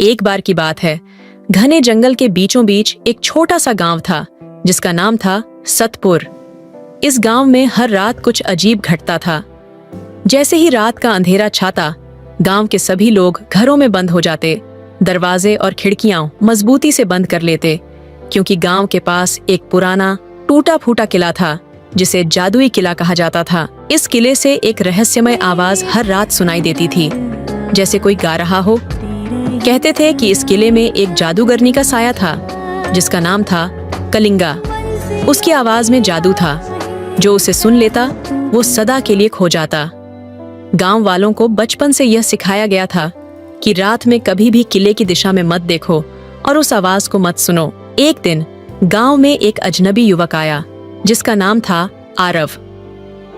एक बार की बात है, घने जंगल के बीचों बीच एक छोटा सा गांव था जिसका नाम था सतपुर। इस गांव में हर रात कुछ अजीब घटता था। जैसे ही रात का अंधेरा छाता, गांव के सभी लोग घरों में बंद हो जाते, दरवाजे और खिड़कियां मजबूती से बंद कर लेते, क्योंकि गांव के पास एक पुराना टूटा फूटा किला था जिसे जादुई किला कहा जाता था। इस किले से एक रहस्यमय आवाज हर रात सुनाई देती थी, जैसे कोई गा रहा हो। कहते थे कि इस किले में एक जादूगरनी का साया था जिसका नाम था कलिंगा। उसकी आवाज में जादू था, जो उसे सुन लेता वो सदा के लिए खो जाता। गांव वालों को बचपन से यह सिखाया गया था कि रात में कभी भी किले की दिशा में मत देखो और उस आवाज को मत सुनो। एक दिन गांव में एक अजनबी युवक आया जिसका नाम था आरव।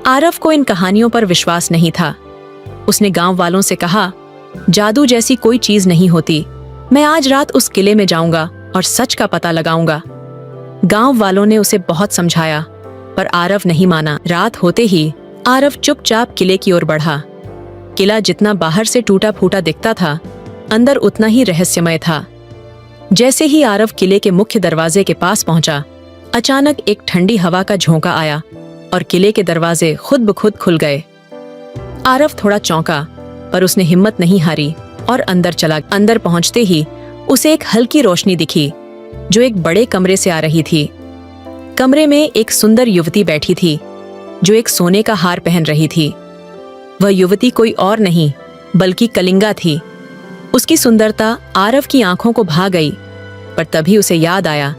आरव को इन कहानियों पर विश्वास नहीं था। उसने गांव वालों से कहा, जादू जैसी कोई चीज नहीं होती। मैं आज रात उस किले में जाऊंगा और सच का पता लगाऊंगा। गांव वालों ने उसे बहुत समझाया, पर आरव नहीं माना। रात होते ही आरव चुपचाप किले की ओर बढ़ा। किला जितना बाहर से टूटा फूटा दिखता था, अंदर उतना ही रहस्यमय था। जैसे ही आरव किले के मुख्य दरवाजे के पास पहुंचा, अचानक एक ठंडी हवा का झोंका आया और किले के दरवाजे खुद ब खुद खुल गए। आरव थोड़ा चौंका, पर उसने हिम्मत नहीं हारी और अंदर चला। अंदर पहुंचते ही उसे एक हल्की रोशनी दिखी जो एक बड़े कमरे से आ रही थी। कमरे में एक सुंदर युवती बैठी थी जो एक सोने का हार पहन रही थी। वह युवती कोई और नहीं बल्कि कलिंगा थी। उसकी सुंदरता आरव की आंखों को भा गई, पर तभी उसे याद आया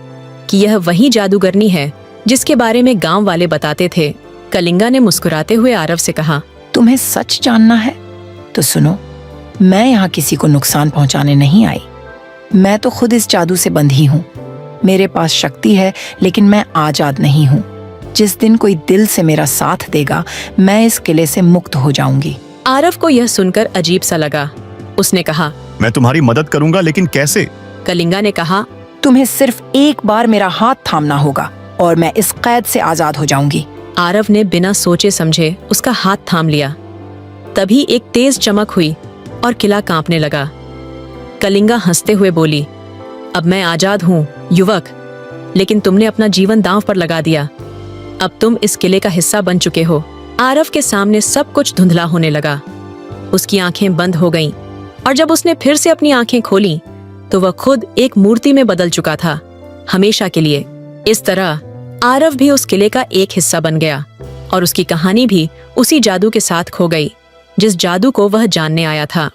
कि यह वही जादूगरनी है जिसके बारे में गांव वाले बताते थे। कलिंगा ने मुस्कुराते हुए आरव से कहा, तुम्हें सच जानना है तो सुनो, मैं यहाँ किसी को नुकसान पहुँचाने नहीं आई। मैं तो खुद इस जादू से बंधी हूँ। मेरे पास शक्ति है, लेकिन मैं आजाद नहीं हूँ। जिस दिन कोई दिल से मेरा साथ देगा, मैं इस किले से मुक्त हो जाऊंगी। आरव को यह सुनकर अजीब सा लगा। उसने कहा, मैं तुम्हारी मदद करूंगा, लेकिन कैसे? कलिंगा ने कहा, तुम्हें सिर्फ एक बार मेरा हाथ थामना होगा और मैं इस कैद से आजाद हो जाऊंगी। आरव ने बिना सोचे समझे उसका हाथ थाम लिया। तभी एक तेज चमक हुई और किला कांपने लगा। कलिंगा हंसते हुए बोली, अब मैं आजाद हूँ युवक, लेकिन तुमने अपना जीवन दांव पर लगा दिया। अब तुम इस किले का हिस्सा बन चुके हो। आरव के सामने सब कुछ धुंधला होने लगा। उसकी आंखें बंद हो गईं और जब उसने फिर से अपनी आंखें खोलीं, तो वह खुद एक मूर्ति में बदल चुका था, हमेशा के लिए। इस तरह आरव भी उस किले का एक हिस्सा बन गया और उसकी कहानी भी उसी जादू के साथ खो गई जिस जादू को वह जानने आया था।